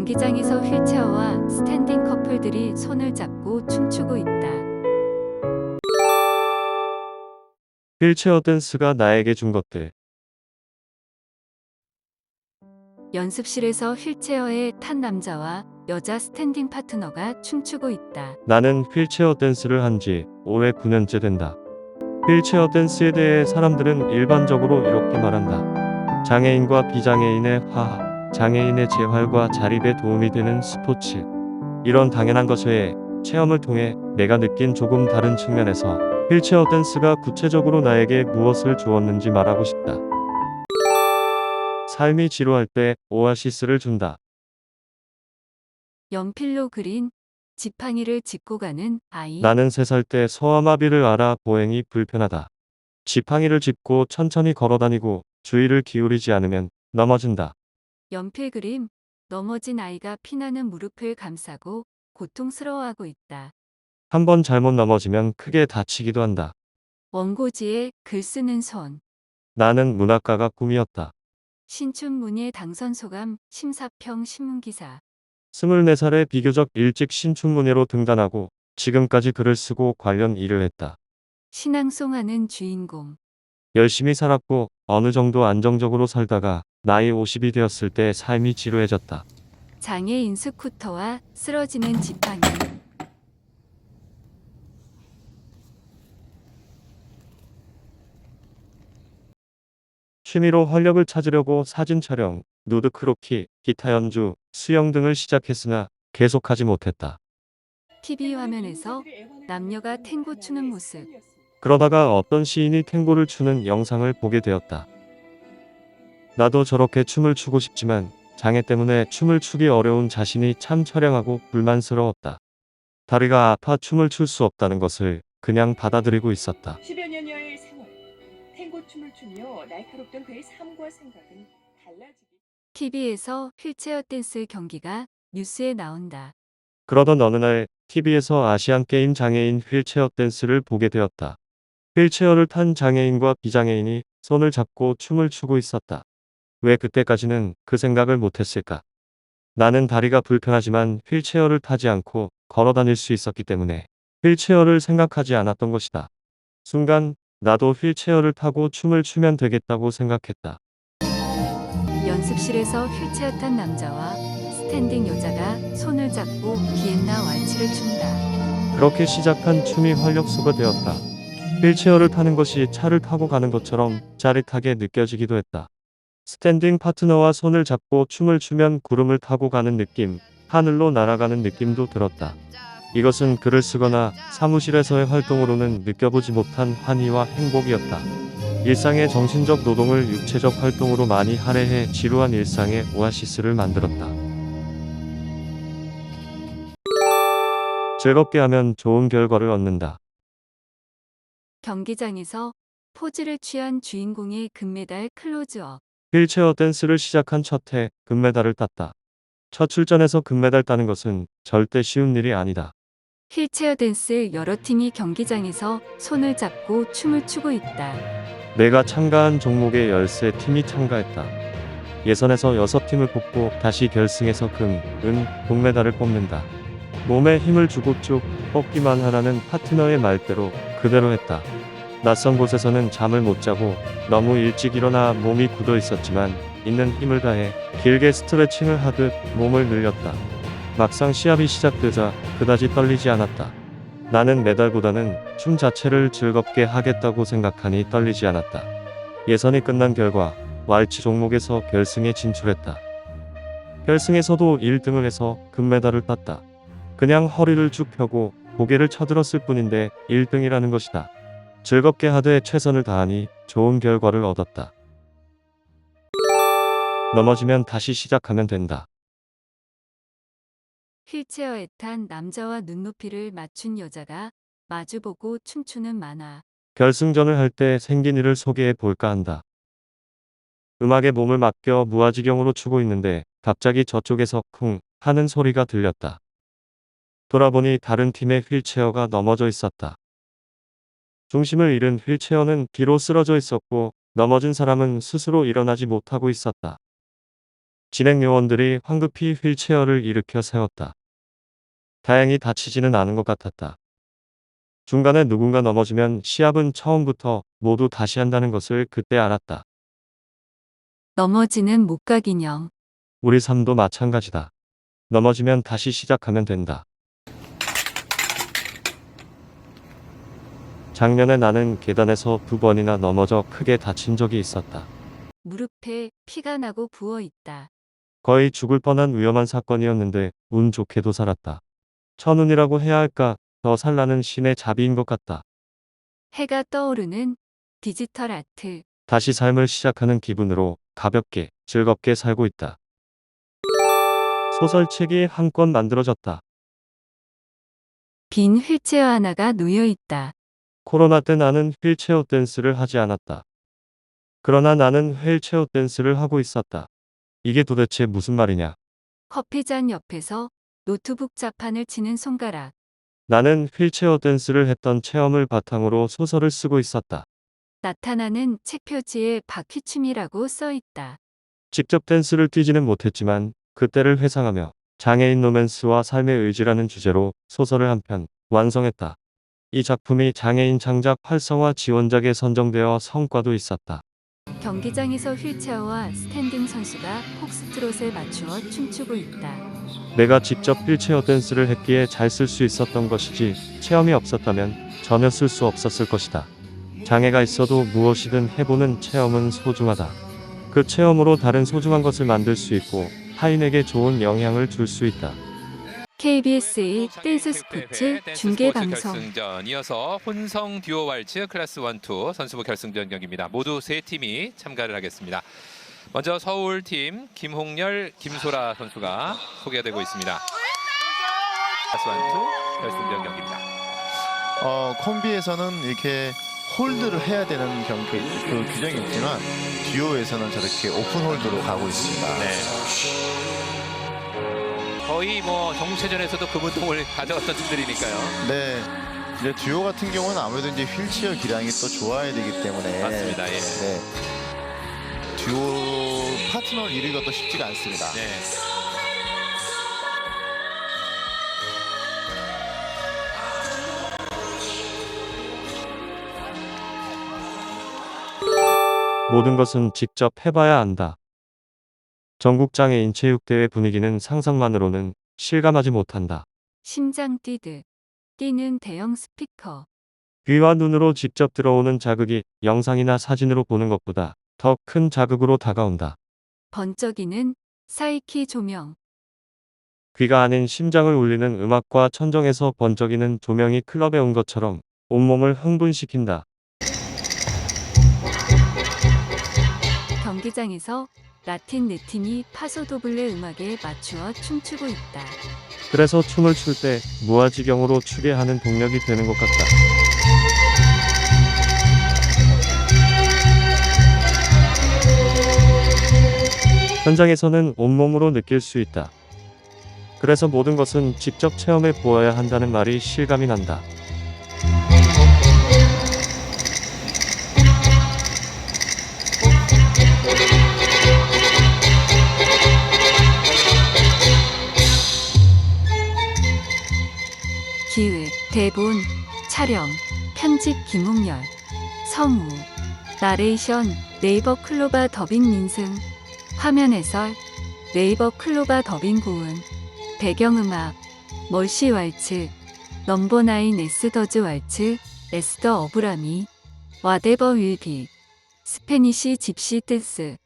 경기장에서 휠체어와 스탠딩 커플들이 손을 잡고 춤추고 있다. 휠체어 댄스가 나에게 준 것들. 연습실에서 휠체어에 탄 남자와 여자 스탠딩 파트너가 춤추고 있다. 나는 휠체어 댄스를 한 지 올해 9년째 된다. 휠체어 댄스에 대해 사람들은 일반적으로 이렇게 말한다. 장애인과 비장애인의 화합, 장애인의 재활과 자립에 도움이 되는 스포츠. 이런 당연한 것 외에 체험을 통해 내가 느낀 조금 다른 측면에서 휠체어 댄스가 구체적으로 나에게 무엇을 주었는지 말하고 싶다. 삶이 지루할 때 오아시스를 준다. 연필로 그린 지팡이를 짚고 가는 아이. 나는 3살 때 소아마비를 앓아 보행이 불편하다. 지팡이를 짚고 천천히 걸어다니고 주의를 기울이지 않으면 넘어진다. 연필 그림. 넘어진 아이가 피나는 무릎을 감싸고 고통스러워하고 있다. 한 번 잘못 넘어지면 크게 다치기도 한다. 원고지에 글 쓰는 손. 나는 문학가가 꿈이었다. 신춘문예 당선 소감 심사평 신문기사. 24살에 비교적 일찍 신춘문예로 등단하고 지금까지 글을 쓰고 관련 일을 했다. 신앙송하는 주인공. 열심히 살았고 어느 정도 안정적으로 살다가 나이 50이 되었을 때 삶이 지루해졌다. 장애인 스쿠터와 쓰러지는 지팡이. 취미로 활력을 찾으려고 사진 촬영, 누드 크로키, 기타 연주, 수영 등을 시작했으나 계속하지 못했다. TV 화면에서 남녀가 탱고 추는 모습. 그러다가 어떤 시인이 탱고를 추는 영상을 보게 되었다. 나도 저렇게 춤을 추고 싶지만 장애 때문에 춤을 추기 어려운 자신이 참 처량하고 불만스러웠다. 다리가 아파 춤을 출 수 없다는 것을 그냥 받아들이고 있었다. 10여 년여의 생활, 탱고 춤을 추며 날카롭던 그의 삶과 생각은 달라지기. TV에서 휠체어 댄스 경기가 뉴스에 나온다. 그러던 어느 날 TV에서 아시안게임 장애인 휠체어 댄스를 보게 되었다. 휠체어를 탄 장애인과 비장애인이 손을 잡고 춤을 추고 있었다. 왜 그때까지는 그 생각을 못했을까? 나는 다리가 불편하지만 휠체어를 타지 않고 걸어 다닐 수 있었기 때문에 휠체어를 생각하지 않았던 것이다. 순간 나도 휠체어를 타고 춤을 추면 되겠다고 생각했다. 연습실에서 휠체어 탄 남자와 스탠딩 여자가 손을 잡고 비엔나 왈츠를 춘다. 그렇게 시작한 춤이 활력소가 되었다. 휠체어를 타는 것이 차를 타고 가는 것처럼 짜릿하게 느껴지기도 했다. 스탠딩 파트너와 손을 잡고 춤을 추면 구름을 타고 가는 느낌, 하늘로 날아가는 느낌도 들었다. 이것은 글을 쓰거나 사무실에서의 활동으로는 느껴보지 못한 환희와 행복이었다. 일상의 정신적 노동을 육체적 활동으로 많이 할애해 지루한 일상의 오아시스를 만들었다. 즐겁게 하면 좋은 결과를 얻는다. 경기장에서 포즈를 취한 주인공의 금메달 클로즈업. 휠체어 댄스를 시작한 첫 해 금메달을 땄다. 첫 출전에서 금메달 따는 것은 절대 쉬운 일이 아니다. 휠체어 댄스 여러 팀이 경기장에서 손을 잡고 춤을 추고 있다. 내가 참가한 종목에 13팀이 참가했다. 예선에서 6팀을 뽑고 다시 결승에서 금, 은, 동메달을 뽑는다. 몸에 힘을 주고 쭉 뻗기만 하라는 파트너의 말대로 그대로 했다. 낯선 곳에서는 잠을 못 자고 너무 일찍 일어나 몸이 굳어 있었지만 있는 힘을 다해 길게 스트레칭을 하듯 몸을 늘렸다. 막상 시합이 시작되자 그다지 떨리지 않았다. 나는 메달보다는 춤 자체를 즐겁게 하겠다고 생각하니 떨리지 않았다. 예선이 끝난 결과 왈츠 종목에서 결승에 진출했다. 결승에서도 1등을 해서 금메달을 땄다. 그냥 허리를 쭉 펴고 고개를 쳐들었을 뿐인데 1등이라는 것이다. 즐겁게 하되 최선을 다하니 좋은 결과를 얻었다. 넘어지면 다시 시작하면 된다. 휠체어에 탄 남자와 눈높이를 맞춘 여자가 마주보고 춤추는 만화. 결승전을 할 때 생긴 일을 소개해 볼까 한다. 음악에 몸을 맡겨 무아지경으로 추고 있는데 갑자기 저쪽에서 쿵 하는 소리가 들렸다. 돌아보니 다른 팀의 휠체어가 넘어져 있었다. 중심을 잃은 휠체어는 뒤로 쓰러져 있었고 넘어진 사람은 스스로 일어나지 못하고 있었다. 진행 요원들이 황급히 휠체어를 일으켜 세웠다. 다행히 다치지는 않은 것 같았다. 중간에 누군가 넘어지면 시합은 처음부터 모두 다시 한다는 것을 그때 알았다. 넘어지는 목각인형. 우리 삶도 마찬가지다. 넘어지면 다시 시작하면 된다. 작년에 나는 계단에서 2번이나 넘어져 크게 다친 적이 있었다. 무릎에 피가 나고 부어 있다. 거의 죽을 뻔한 위험한 사건이었는데 운 좋게도 살았다. 천운이라고 해야 할까? 더 살라는 신의 자비인 것 같다. 해가 떠오르는 디지털 아트. 다시 삶을 시작하는 기분으로 가볍게 즐겁게 살고 있다. 소설책이 한 권 만들어졌다. 빈 휠체어 하나가 놓여 있다. 코로나 때 나는 휠체어 댄스를 하지 않았다. 그러나 나는 휠체어 댄스를 하고 있었다. 이게 도대체 무슨 말이냐? 커피잔 옆에서 노트북 자판을 치는 손가락. 나는 휠체어 댄스를 했던 체험을 바탕으로 소설을 쓰고 있었다. 나타나는 책 표지에 바퀴춤이라고 써 있다. 직접 댄스를 뛰지는 못했지만 그때를 회상하며 장애인 로맨스와 삶의 의지라는 주제로 소설을 한 편 완성했다. 이 작품이 장애인 창작 활성화 지원작에 선정되어 성과도 있었다. 경기장에서 휠체어와 스탠딩 선수가 폭스트롯에 맞추어 춤추고 있다. 내가 직접 휠체어 댄스를 했기에 잘 쓸 수 있었던 것이지 체험이 없었다면 전혀 쓸 수 없었을 것이다. 장애가 있어도 무엇이든 해보는 체험은 소중하다. 그 체험으로 다른 소중한 것을 만들 수 있고 타인에게 좋은 영향을 줄 수 있다. KBS의 댄스 스포츠 중계 방송. 결승전 이어서 혼성 듀오 왈츠 클래스 1, 2 선수부 결승전 경기입니다. 모두 세 팀이 참가를 하겠습니다. 먼저 서울팀 김홍렬, 김소라 선수가 소개되고 있습니다. 클래스 1, 2 결승전 경기입니다. 콤비에서는 이렇게 홀드를 해야 되는 그 규정이 있지만 듀오에서는 저렇게 오픈 홀드로 가고 있습니다. 거의 뭐 정체전에서도 금운동을 가져갔던 팀들이니까요. 네. 이제 듀오 같은 경우는 아무래도 이제 휠체어 기량이 또 좋아야 되기 때문에 맞습니다. 예. 네. 듀오 파트너를 이루기가 또 쉽지가 않습니다. 네. 모든 것은 직접 해봐야 안다. 전국장애인 체육대회 분위기는 상상만으로는 실감하지 못한다. 심장 뛰듯 뛰는 대형 스피커. 귀와 눈으로 직접 들어오는 자극이 영상이나 사진으로 보는 것보다 더 큰 자극으로 다가온다. 번쩍이는 사이키 조명. 귀가 아닌 심장을 울리는 음악과 천정에서 번쩍이는 조명이 클럽에 온 것처럼 온몸을 흥분시킨다. 경기장에서 라틴 네 팀이 파소도블레 음악에 맞추어 춤추고 있다. 그래서 춤을 출 때 무아지경으로 추게 하는 동력이 되는 것 같다. 현장에서는 온몸으로 느낄 수 있다. 그래서 모든 것은 직접 체험해 보아야 한다는 말이 실감이 난다. 기획, 대본, 촬영, 편집 김홍렬, 성우, 나레이션 네이버 클로바 더빙 민승, 화면 해설 네이버 클로바 더빙 고은, 배경음악 멀시 왈츠, 넘버 나인 에스더즈 왈츠, 에스더 어브라미, 와데버 윌비, 스페니시 집시 댄스.